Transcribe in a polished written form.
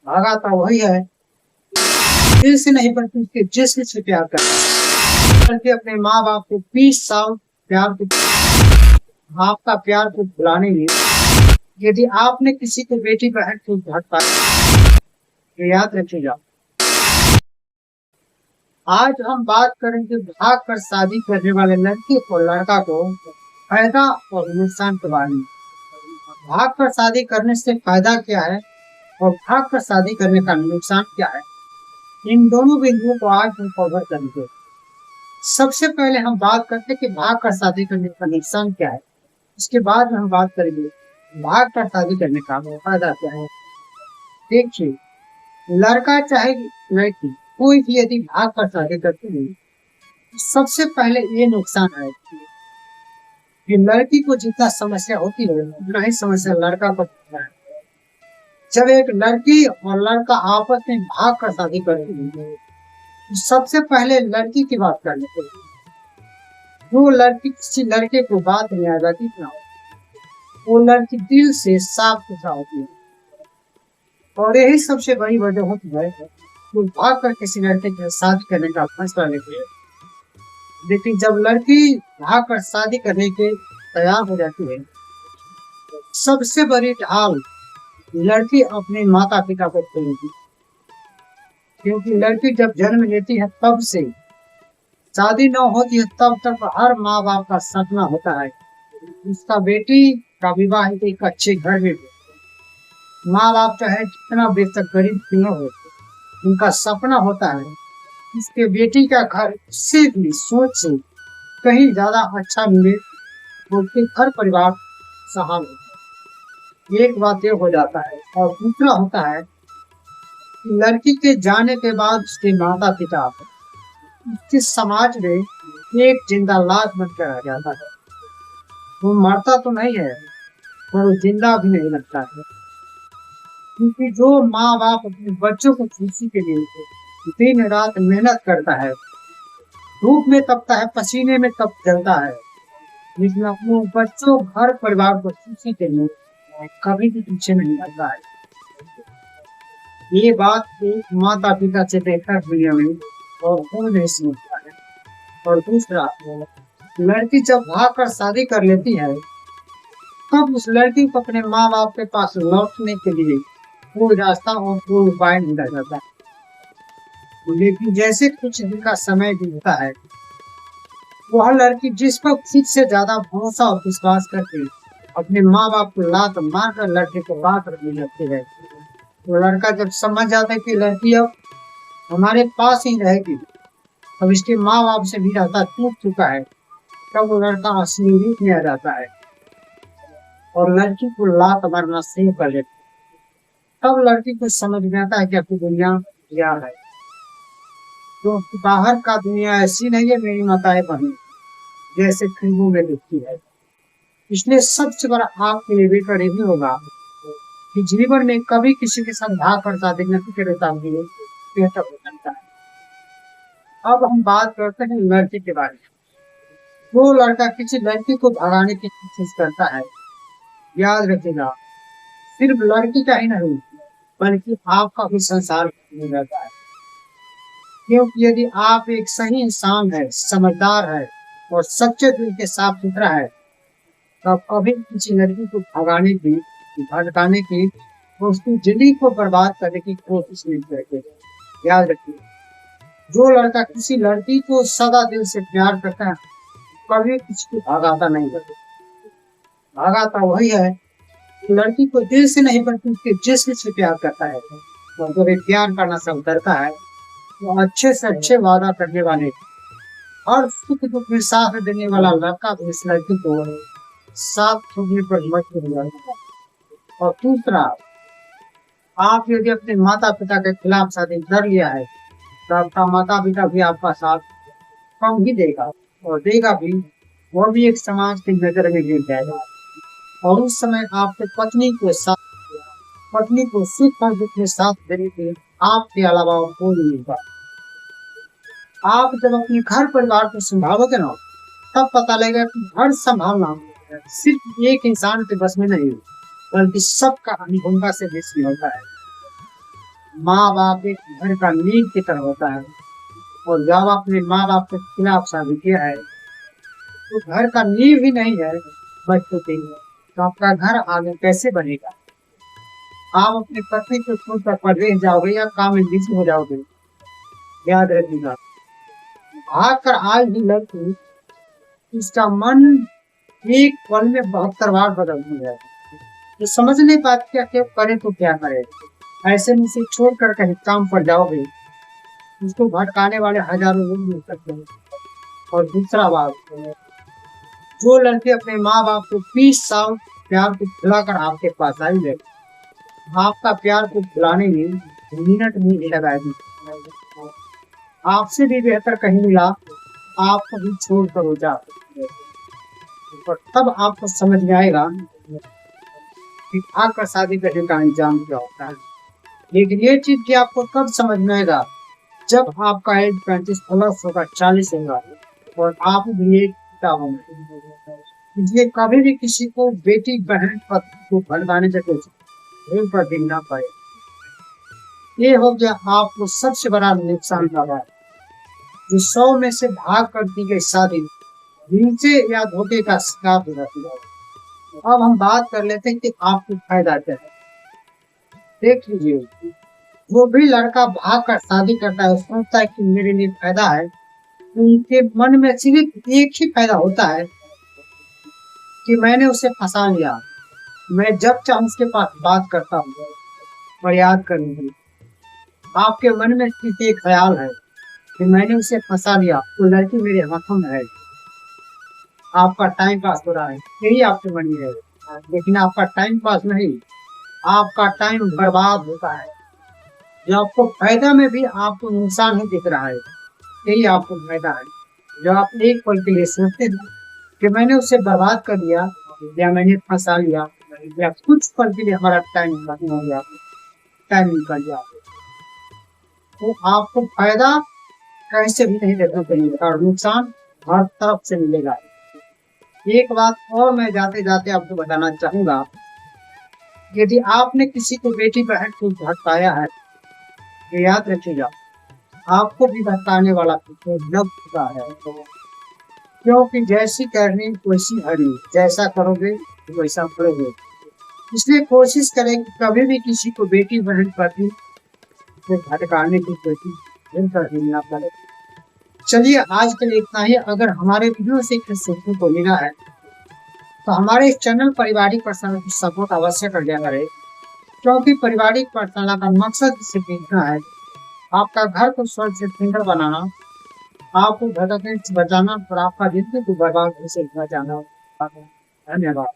भागा था वही है, दिल से नहीं बल्कि उसके जिस्म से प्यार करता है। करके अपने माँ बाप को 20 साल प्यार को, आपका प्यार को भुलाने में, यदि आपने किसी को बेटी बहन को घट पाया तो याद रखिएगा। आज हम बात करेंगे भाग कर शादी करने वाले लड़के और लड़का को फायदा और नुकसान के बारे में। भाग कर शादी करने से फायदा क्या है और भाग कर शादी करने का नुकसान क्या है, इन दोनों बिंदुओं को आज हम कवर करेंगे। सबसे पहले हम बात करते हैं कि भाग कर शादी करने का नुकसान क्या है। उसके बाद हम बात करेंगे भाग कर शादी करने का फायदा क्या है। देखिए, लड़का चाहे लड़की कोई भी यदि भाग कर शादी करती है तो सबसे पहले ये नुकसान है कि लड़की को जितना समस्या होती है उतना ही समस्या लड़का को होता है। जब एक लड़की और लड़का आपस में भाग कर शादी करती है तो सबसे पहले लड़की की बात कर लेते हैं। जो लड़की किसी लड़के को बात नहीं आ जाती ना, वो लड़की दिल से साफ सुथरा होती है और यही सबसे बड़ी वजह होती है वो भाग कर किसी लड़के के साथ शादी करने का फैसला लेती है। लेकिन जब लड़की भाग कर शादी करने के तैयार हो जाती है, सबसे बड़ी ढाल लड़की अपने माता पिता को खोलेगी। क्योंकि लड़की जब जन्म लेती है तब से शादी न होती है तब तक हर माँ बाप का सपना होता है उसका बेटी का विवाह एक अच्छे घर में हो। माँ बाप चाहे जितना बेशक गरीब क्यों न हो, उनका सपना होता है इसके बेटी का घर उससे भी सोच से कहीं ज्यादा अच्छा मिले, उसके घर परिवार सहारा हो। एक बात ये हो जाता है और दूसरा होता है कि लड़की के जाने के बाद उसके माता पिता उसके समाज में एक जिंदा लाश बनकर रह जाता है। वो मरता तो नहीं है पर वो जिंदा भी नहीं लगता है। क्योंकि जो माँ बाप अपने बच्चों को खुशी के लिए दिन रात मेहनत करता है, धूप में तपता है, पसीने में तप जलता है, लेकिन अपने बच्चों घर परिवार को खुशी के लिए कभी भी पीछे नहीं हटता है। ये बात एक माता पिता से देखकर दुनिया में और कोई नहीं समझता है। और दूसरा, लड़की जब भाग कर शादी कर लेती है तब उस लड़की को अपने माँ बाप के पास लौटने के लिए कोई रास्ता और कोई उपाय नहीं रह जाता। लेकिन जैसे कुछ दिन का समय बीतता है, वह लड़की जिस पर खुद से ज्यादा भरोसा और विश्वास करके अपने माँ बाप को लात मार कर लड़के को बात रखने लगती है, तो लड़का जब समझ जाता है कि लड़की अब हमारे पास ही रहेगी, अब इसके माँ बाप से भी रास्ता टूट चुका है, तब वो लड़का असली रूप में आ जाता है और लड़की को लात मारना शुरू कर देता है। तब लड़की को समझ में आता है कि अपनी दुनिया क्या है। तो बाहर का दुनिया ऐसी नहीं है मेरी माताएं बहन जैसे फिल्मों में दिखती है। इसलिए सबसे बड़ा आपके लिए बेहतर यही होगा कि जीवन में कभी किसी के साथ भाग कर शादी नहीं करता बेहतर हो सकता है। अब हम बात करते हैं लड़की के बारे में। वो लड़का किसी लड़की को भगाने की कोशिश करता है, याद रखिएगा, सिर्फ लड़की का ही नहीं बल्कि आपका भी संसार में रहता है। क्योंकि यदि आप एक सही इंसान है, समझदार है और सच्चे दिल के साफ सुथरा है, तो आप कभी किसी लड़की को भगाने की, भटकाने की, उसकी जिंदगी को बर्बाद करने की कोशिश नहीं करते। याद रखिए, जो लड़का किसी लड़की को सदा दिल से प्यार करता है कभी किसी को भगाता नहीं है। भगाता वही है लड़की को दिल से नहीं बल्कि उसके जिस्म से प्यार करता है। और जब एक प्यार का नशा उतरता है तो अच्छे से अच्छे वादा करने वाले और सुख दुख में साथ देने वाला लड़का भी इस लड़की को साथ छोड़ने पर मजबूर हो जाता है। और दूसरा, आप यदि अपने माता पिता के खिलाफ शादी कर लिया है तो आपका माता पिता भी आपका साथ कम ही देगा और देगा भी, वो भी एक समाज की नजर में गिर जाएगा। और उस समय आपके पत्नी को सुख और दुख में साथ देने के आपके अलावा और कोई नहीं होगा। आप जब अपने घर परिवार को संभालोगे ना, तब पता लगेगा कि घर संभालना सिर्फ एक इंसान के बस में नहीं बल्कि सबका अनुभूता से बेसी होता है। माँ बाप एक घर का नींव की तरह होता है, और जब आपने माँ बाप के खिलाफ शादी किया है तो घर का नींव ही नहीं है बच्चों के लिए, तो आपका घर आगे कैसे बनेगा? आप अपनी पत्नी को छोड़कर परदेश जाओगे या काम में बिजी हो जाओगे? याद रखिएगा, भाग कर आज भी लड़की, उसका मन एक पल में 72 बार बदल जाएगा। तो समझ नहीं पाती क्या क्या करे तो क्या करे। ऐसे में से छोड़कर कहीं काम पर जाओगे, उसको भटकाने वाले हजारों लोग मिल सकते हैं। और दूसरा बात, जो लड़के अपने माँ बाप को 20 साल प्यार को भुलाकर आपके पास आई है, आपका प्यार को भुलाने में मिनट नहीं लगाएगी। आपसे भी बेहतर कहीं मिला, आपको भी छोड़ कर हो जा, और तब आपको समझ में आएगा कि भाग कर शादी करने का अंजाम क्या होता है। लेकिन ये चीज भी आपको कब समझ में आएगा, जब आपका एज 35 प्लस होगा, 40 होगा, और आप भी एक पिता होंगे। इसलिए कभी भी किसी को बेटी बहन पत्नी को भड़काने से कोशिश पर दिन ना पाए। ये हो गया आपको सबसे बड़ा नुकसान का बात, जो 100 में से भाग कर दी गई शादी हिंसे या धोखे का शिकार हो जाती है। अब हम बात कर लेते हैं कि आपको फायदा क्या है। देख लीजिए, वो भी लड़का भाग कर शादी करता है, सोचता है कि मेरे लिए फायदा है, उनके मन में सिर्फ एक ही फायदा होता है कि मैंने उसे फंसा लिया। मैं जब चाहे उसके पास बात करता हूँ और याद करूंगी। आपके मन में सिर्फ एक ख्याल है कि मैंने उसे फंसा लिया, वो लड़की मेरे हाथों में है, आपका टाइम पास हो रहा है, यही आपके मन में है। लेकिन आपका टाइम पास नहीं, आपका टाइम बर्बाद होता है। जो आपको फायदा में भी आपको नुकसान ही दिख रहा है, यही आपको फायदा है। जो आप एक पल के लिए सोचते हैं कि मैंने उसे बर्बाद कर दिया, या मैंने फंसा लिया, या कुछ पल के लिए हमारा टाइम खत्म हो गया, टाइम निकल गया, तो आपको फायदा कैसे भी नहीं देखना चाहिए, और नुकसान हर तरफ से मिलेगा। एक बात और मैं जाते जाते आपको बताना चाहूंगा, यदि आपने किसी को बेटी बहन को भटकाया है, तो याद रखिएगा, आपको भी भटकाने वाला लग चुका है। क्योंकि जैसी करनी वैसी हरी, जैसा करोगे वैसा पड़ोगे। इसलिए कोशिश करें कि कभी भी किसी को बेटी बहन पति को भटकाने की कोशिश ना पड़े। चलिए आज के लिए इतना ही। अगर हमारे वीडियो से कुछ सीखने को मिला है तो हमारे इस चैनल पारिवारिक प्रश्न को सपोर्ट अवश्य कर दिया करें, क्योंकि पारिवारिक प्रश्न का मकसद सीखना है, आपका घर को स्वच्छ से सुंदर बनाना, आपको भटकने से बचाना, और आपका जिंदगी को बर्बाद से बचाना। धन्यवाद।